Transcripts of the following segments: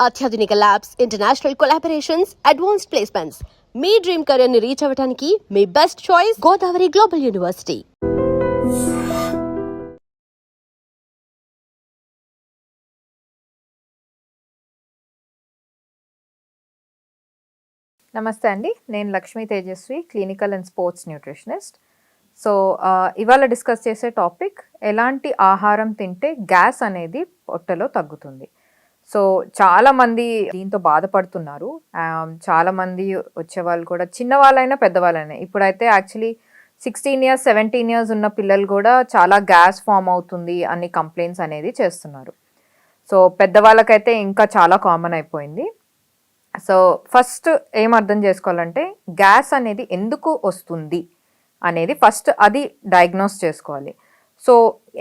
అత్యాధునిక labs, international collaborations, advanced placements. మీ dream career ని రీచ్ అవ్వడానికి మీ best choice Godavari global university. నమస్తే అండి, నేను Lakshmi Tejaswi, clinical and sports nutritionist. So ఇవాళ డిస్కస్ చేసే టాపిక్, ఎలాంటి ఆహారం తింటే గ్యాస్ అనేది పొట్టలో తగ్గుతుంది. సో చాలామంది దీంతో బాధపడుతున్నారు. చాలామంది వచ్చేవాళ్ళు కూడా చిన్నవాళ్ళైనా పెద్దవాళ్ళైనా. ఇప్పుడైతే యాక్చువల్లీ 16 years 17 years ఉన్న పిల్లలు కూడా చాలా గ్యాస్ ఫామ్ అవుతుంది అని కంప్లైంట్స్ అనేది చేస్తున్నారు. సో పెద్దవాళ్ళకైతే ఇంకా చాలా కామన్ అయిపోయింది. సో ఫస్ట్ ఏం అర్థం చేసుకోవాలంటే, గ్యాస్ అనేది ఎందుకు వస్తుంది అనేది ఫస్ట్ అది డయాగ్నోస్ చేసుకోవాలి. సో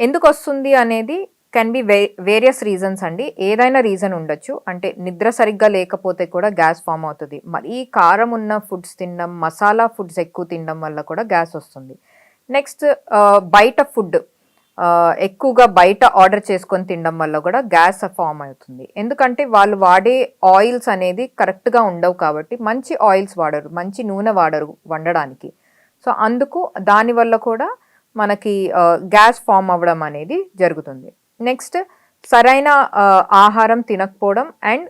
ఎందుకు వస్తుంది అనేది కెన్ బి వేరియస్ రీజన్స్ అండి. ఏదైనా రీజన్ ఉండొచ్చు. అంటే నిద్ర సరిగ్గా లేకపోతే కూడా గ్యాస్ ఫామ్ అవుతుంది. మరీ కారం ఉన్న ఫుడ్స్ తినడం, మసాలా ఫుడ్స్ ఎక్కువ తినడం వల్ల కూడా గ్యాస్ వస్తుంది. నెక్స్ట్ బయట ఫుడ్ ఎక్కువగా బయట ఆర్డర్ చేసుకొని తినడం వల్ల కూడా గ్యాస్ ఫామ్ అవుతుంది. ఎందుకంటే వాళ్ళు వాడే ఆయిల్స్ అనేది కరెక్ట్గా ఉండవు కాబట్టి, మంచి ఆయిల్స్ వాడరు, మంచి నూనె వాడరు వండడానికి. సో అందుకు దానివల్ల కూడా మనకి గ్యాస్ ఫామ్ అవ్వడం అనేది జరుగుతుంది. నెక్స్ట్ సరైన ఆహారం తినకపోవడం అండ్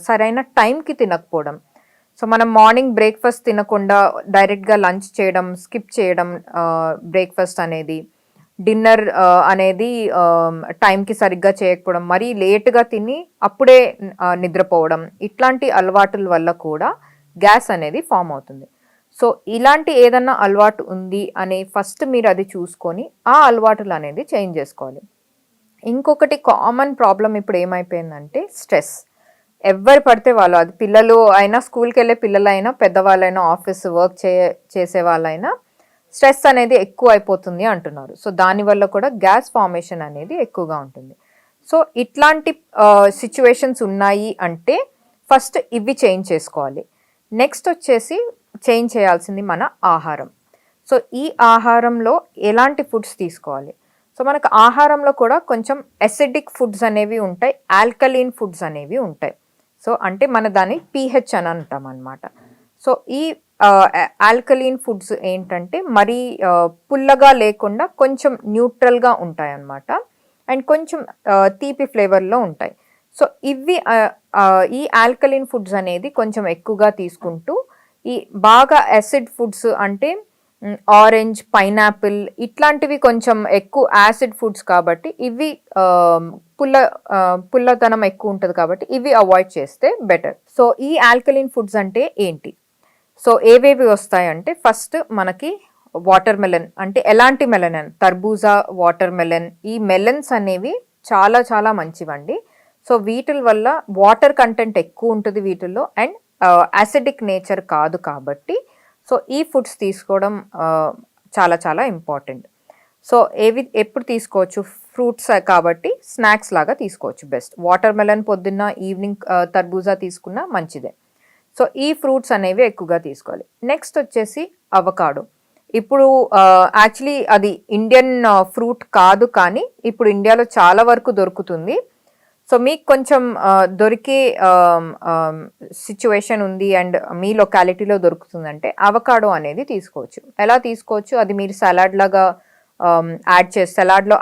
సరైన టైంకి తినకపోవడం. సో మనం మార్నింగ్ బ్రేక్ఫాస్ట్ తినకుండా డైరెక్ట్గా లంచ్ చేయడం, స్కిప్ చేయడం బ్రేక్ఫాస్ట్ అనేది, డిన్నర్ అనేది టైంకి సరిగ్గా చేయకపోవడం, మరీ లేట్గా తిని అప్పుడే నిద్రపోవడం, ఇట్లాంటి అలవాటుల వల్ల కూడా గ్యాస్ అనేది ఫామ్ అవుతుంది. సో ఇలాంటి ఏదన్నా అలవాటు ఉంది అని ఫస్ట్ మీరు అది చూసుకొని ఆ అలవాటులు అనేది చేంజ్ చేసుకోవాలి. ఇంకొకటి కామన్ ప్రాబ్లం ఇప్పుడు ఏమైపోయిందంటే స్ట్రెస్. ఎవరు పడితే వాళ్ళు, అది పిల్లలు అయినా, స్కూల్కి వెళ్ళే పిల్లలైనా, పెద్దవాళ్ళైనా, ఆఫీస్ వర్క్ చేసే వాళ్ళైనా స్ట్రెస్ అనేది ఎక్కువ అయిపోతుంది అంటున్నారు. సో దానివల్ల కూడా గ్యాస్ ఫార్మేషన్ అనేది ఎక్కువగా ఉంటుంది. సో ఇట్లాంటి సిచ్యువేషన్స్ ఉన్నాయి అంటే ఫస్ట్ ఇవి చేంజ్ చేసుకోవాలి. నెక్స్ట్ వచ్చేసి చేంజ్ చేయాల్సింది మన ఆహారం. సో ఈ ఆహారంలో ఎలాంటి ఫుడ్స్ తీసుకోవాలి? సో మనకు ఆహారంలో కూడా కొంచెం ఎసిడిక్ ఫుడ్స్ అనేవి ఉంటాయి, ఆల్కలీన్ ఫుడ్స్ అనేవి ఉంటాయి. సో అంటే మన దాన్ని pH అని అంటాం అన్నమాట. సో ఈ ఆల్కలీన్ ఫుడ్స్ ఏంటంటే మరీ పుల్లగా లేకుండా కొంచెం న్యూట్రల్గా ఉంటాయి అన్నమాట. అండ్ కొంచెం తీపి ఫ్లేవర్లో ఉంటాయి. సో ఇవి ఈ ఆల్కలీన్ ఫుడ్స్ అనేది కొంచెం ఎక్కువగా తీసుకుంటూ, ఈ బాగా యాసిడ్ ఫుడ్స్ అంటే ఆరెంజ్, పైనాపిల్ ఇట్లాంటివి కొంచెం ఎక్కువ యాసిడ్ ఫుడ్స్ కాబట్టి ఇవి పుల్లతనం ఎక్కువ ఉంటుంది కాబట్టి ఇవి అవాయిడ్ చేస్తే బెటర్. సో ఈ ఆల్కలీన్ ఫుడ్స్ అంటే ఏంటి? సో ఏవేవి వస్తాయంటే, ఫస్ట్ మనకి వాటర్ మెలన్. అంటే ఎలాంటి మెలన్? తర్బూజా, వాటర్ మెలన్. ఈ మెలన్స్ అనేవి చాలా చాలా మంచివండి. సో వీటి వల్ల వాటర్ కంటెంట్ ఎక్కువ ఉంటుంది వీటిల్లో, అండ్ యాసిడిక్ నేచర్ కాదు కాబట్టి సో ఈ ఫుడ్స్ తీసుకోవడం చాలా చాలా ఇంపార్టెంట్. సో ఎప్పుడు తీసుకోవచ్చు? ఫ్రూట్స్ కాబట్టి స్నాక్స్ లాగా తీసుకోవచ్చు బెస్ట్. వాటర్ మెలన్ పొద్దున్న, ఈవినింగ్ తర్బూజా తీసుకున్నా మంచిదే. సో ఈ ఫ్రూట్స్ అనేవి ఎక్కువగా తీసుకోవాలి. నెక్స్ట్ వచ్చేసి అవకాడో. ఇప్పుడు యాక్చువల్లీ అది ఇండియన్ ఫ్రూట్ కాదు, కానీ ఇప్పుడు ఇండియాలో చాలా వరకు దొరుకుతుంది. సో మీకు కొంచెం దొరికే సిచ్యువేషన్ ఉంది అండ్ మీ లొకాలిటీలో దొరుకుతుందంటే అవకాడో అనేది తీసుకోవచ్చు. ఎలా తీసుకోవచ్చు? అది మీరు సలాడ్లో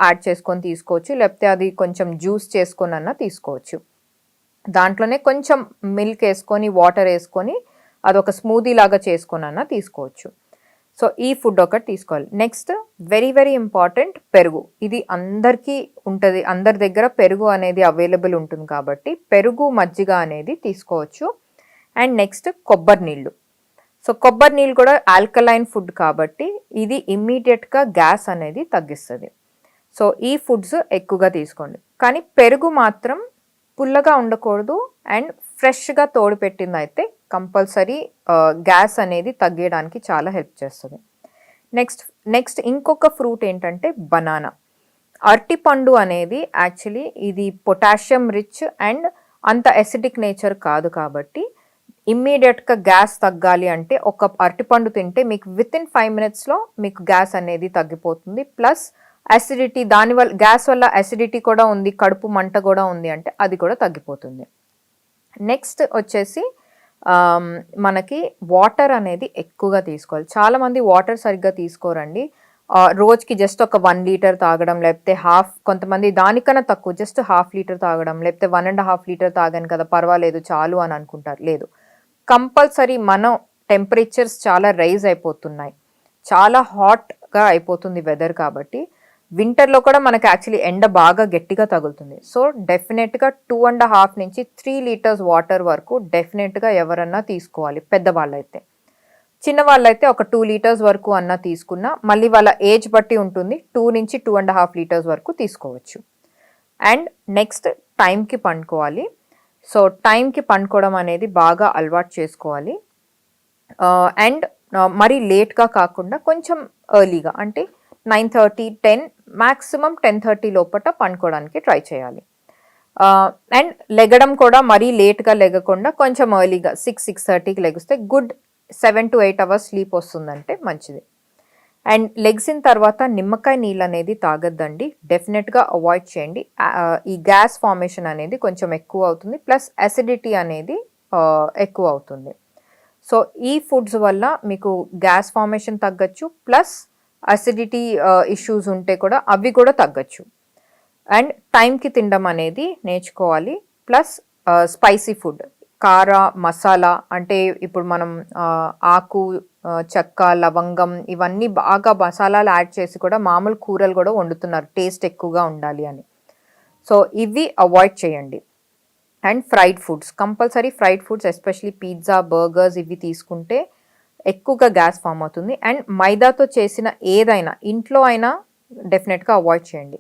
యాడ్ చేసుకొని తీసుకోవచ్చు, లేకపోతే అది కొంచెం జ్యూస్ చేసుకొని అన్నా తీసుకోవచ్చు. దాంట్లోనే కొంచెం మిల్క్ వేసుకొని, వాటర్ వేసుకొని అదొక స్మూదీ లాగా చేసుకొని అన్నా తీసుకోవచ్చు. సో ఈ ఫుడ్ ఒకటి తీసుకోవాలి. నెక్స్ట్ వెరీ వెరీ ఇంపార్టెంట్, పెరుగు. ఇది అందరికీ ఉంటుంది, అందరి దగ్గర పెరుగు అనేది అవైలబుల్ ఉంటుంది కాబట్టి పెరుగు, మజ్జిగ అనేది తీసుకోవచ్చు. అండ్ నెక్స్ట్ కొబ్బరి నీళ్ళు. సో కొబ్బరి నీళ్ళు కూడా ఆల్కలైన్ ఫుడ్ కాబట్టి ఇది ఇమ్మీడియట్గా గ్యాస్ అనేది తగ్గిస్తుంది. సో ఈ ఫుడ్స్ ఎక్కువగా తీసుకోండి. కానీ పెరుగు మాత్రం పుల్లగా ఉండకూడదు, అండ్ ఫ్రెష్గా తోడు పెట్టింది అయితే కంపల్సరీ గ్యాస్ అనేది తగ్గడానికి చాలా హెల్ప్ చేస్తుంది. నెక్స్ట్ ఇంకొక ఫ్రూట్ ఏంటంటే బనానా. అరటిపండు అనేది యాక్చువల్లీ ఇది పొటాషియం రిచ్ అండ్ అంత ఎసిడిక్ నేచర్ కాదు కాబట్టి ఇమ్మీడియట్గా గ్యాస్ తగ్గాలి అంటే ఒక అరటిపండు తింటే మీకు వితిన్ 5 minutesలో మీకు గ్యాస్ అనేది తగ్గిపోతుంది. ప్లస్ అసిడిటీ, దానివల్ల గ్యాస్ వల్ల అసిడిటీ కూడా ఉంది, కడుపు మంట కూడా ఉంది అంటే అది కూడా తగ్గిపోతుంది. నెక్స్ట్ వచ్చేసి మనకి వాటర్ అనేది ఎక్కువగా తీసుకోవాలి. చాలామంది వాటర్ సరిగ్గా తీసుకోరండి. రోజుకి జస్ట్ ఒక 1 లీటర్ తాగడం, లేకపోతే కొంతమంది దానికన్నా తక్కువ జస్ట్ 1/2 లీటర్ తాగడం, లేకపోతే 1.5 లీటర్ తాగాను కదా పర్వాలేదు చాలు అని అనుకుంటారు. లేదు, కంపల్సరీ మనం టెంపరేచర్స్ చాలా రైజ్ అయిపోతున్నాయి, చాలా హాట్గా అయిపోతుంది వెదర్. కాబట్టి వింటర్లో కూడా మనకి యాక్చువల్లీ ఎండ బాగా గట్టిగా తగులుతుంది. సో డెఫినెట్గా 2.5 నుంచి 3 లీటర్స్ వాటర్ వరకు డెఫినెట్గా ఎవరన్నా తీసుకోవాలి. పెద్దవాళ్ళైతే, చిన్నవాళ్ళైతే ఒక 2 లీటర్స్ వరకు అన్నా తీసుకున్నా, మళ్ళీ వాళ్ళ ఏజ్ బట్టి ఉంటుంది, 2 నుంచి 2.5 లీటర్స్ వరకు తీసుకోవచ్చు. అండ్ నెక్స్ట్ టైంకి పండుకోవాలి. సో టైంకి పండుకోవడం అనేది బాగా అలవాటు చేసుకోవాలి. అండ్ మరీ లేట్గా కాకుండా కొంచెం ఎర్లీగా, అంటే 9:30, 10, మ్యాక్సిమం 10:30 లోపల పండుకోవడానికి ట్రై చేయాలి. అండ్ లెగడం కూడా మరీ లేట్గా లెగకుండా కొంచెం ఎర్లీగా 6-6:30కి లెగిస్తే గుడ్ 7 to 8 అవర్స్ స్లీప్ వస్తుందంటే మంచిది. అండ్ లెగ్సిన తర్వాత నిమ్మకాయ నీళ్ళు అనేది తాగద్దండి, డెఫినెట్గా అవాయిడ్ చేయండి. ఈ గ్యాస్ ఫార్మేషన్ అనేది కొంచెం ఎక్కువ అవుతుంది, ప్లస్ అసిడిటీ అనేది ఎక్కువ అవుతుంది. సో ఈ ఫుడ్స్ వల్ల మీకు గ్యాస్ ఫార్మేషన్ తగ్గచ్చు, ప్లస్ అసిడిటీ ఇష్యూస్ ఉంటే కూడా అవి కూడా తగ్గచ్చు. అండ్ టైంకి తినడం అనేది నేర్చుకోవాలి. ప్లస్ స్పైసీ ఫుడ్, కార మసాలా, అంటే ఇప్పుడు మనం ఆకు, చెక్క, లవంగం ఇవన్నీ బాగా మసాలాలు యాడ్ చేసి కూడా మామూలు కూరలు కూడా వండుతున్నారు టేస్ట్ ఎక్కువగా ఉండాలి అని. సో ఇవి అవాయిడ్ చేయండి. And fried foods, compulsory fried foods, especially pizza, burgers ఇవి తీసుకుంటే ఎక్కువగా గ్యాస్ ఫామ్ అవుతుంది. అండ్ మైదాతో చేసిన ఏదైనా ఇంట్లో అయినా డెఫినెట్గా అవాయిడ్ చేయండి.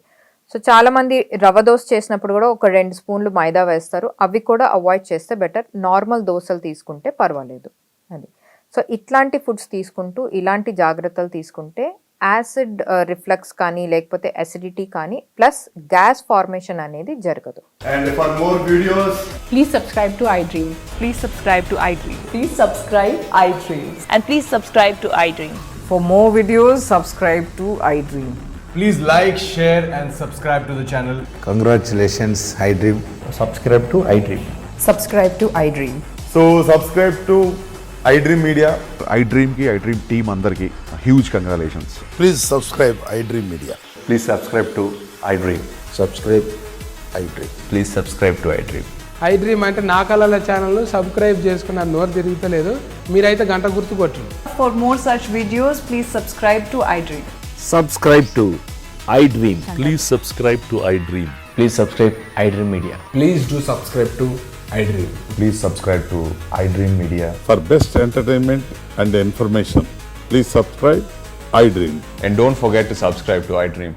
సో చాలామంది రవ దోశ చేసినప్పుడు కూడా ఒక 2 స్పూన్లు మైదా వేస్తారు, అవి కూడా అవాయిడ్ చేస్తే బెటర్. నార్మల్ దోశలు తీసుకుంటే పర్వాలేదు అది. సో ఇట్లాంటి ఫుడ్స్ తీసుకుంటూ ఇలాంటి జాగ్రత్తలు తీసుకుంటే యాసిడ్ రిఫ్లక్స్ కానీ లేకపోతే అసిడిటీ కానీ ప్లస్ గ్యాస్ ఫార్మేషన్ అనేది జరగదు. And for more videos, Please subscribe to iDream. Please subscribe to iDream. Please subscribe iDream. And please subscribe to iDream. For more videos, subscribe to iDream. please like, share and subscribe to the channel. Congratulations, iDream. Subscribe to iDream. Subscribe to iDream. So subscribe to iDream Media. iDream की iDream team अंदर की huge congratulations. Please subscribe iDream Media. Please subscribe to iDream. Subscribe iDream. Please subscribe to iDream. iDream అంటే నా కళల channel subscribe చేసుకున్న నోరు తిరుగుతలేదు, మీరైతే గంట గుర్తు కొట్టండి. For more such videos, please subscribe to iDream. Subscribe to iDream. Please subscribe to iDream. Please subscribe iDream Media. Please do subscribe to iDream. Please subscribe to iDream Media. For best entertainment and information, please subscribe iDream. And don't forget to subscribe to iDream.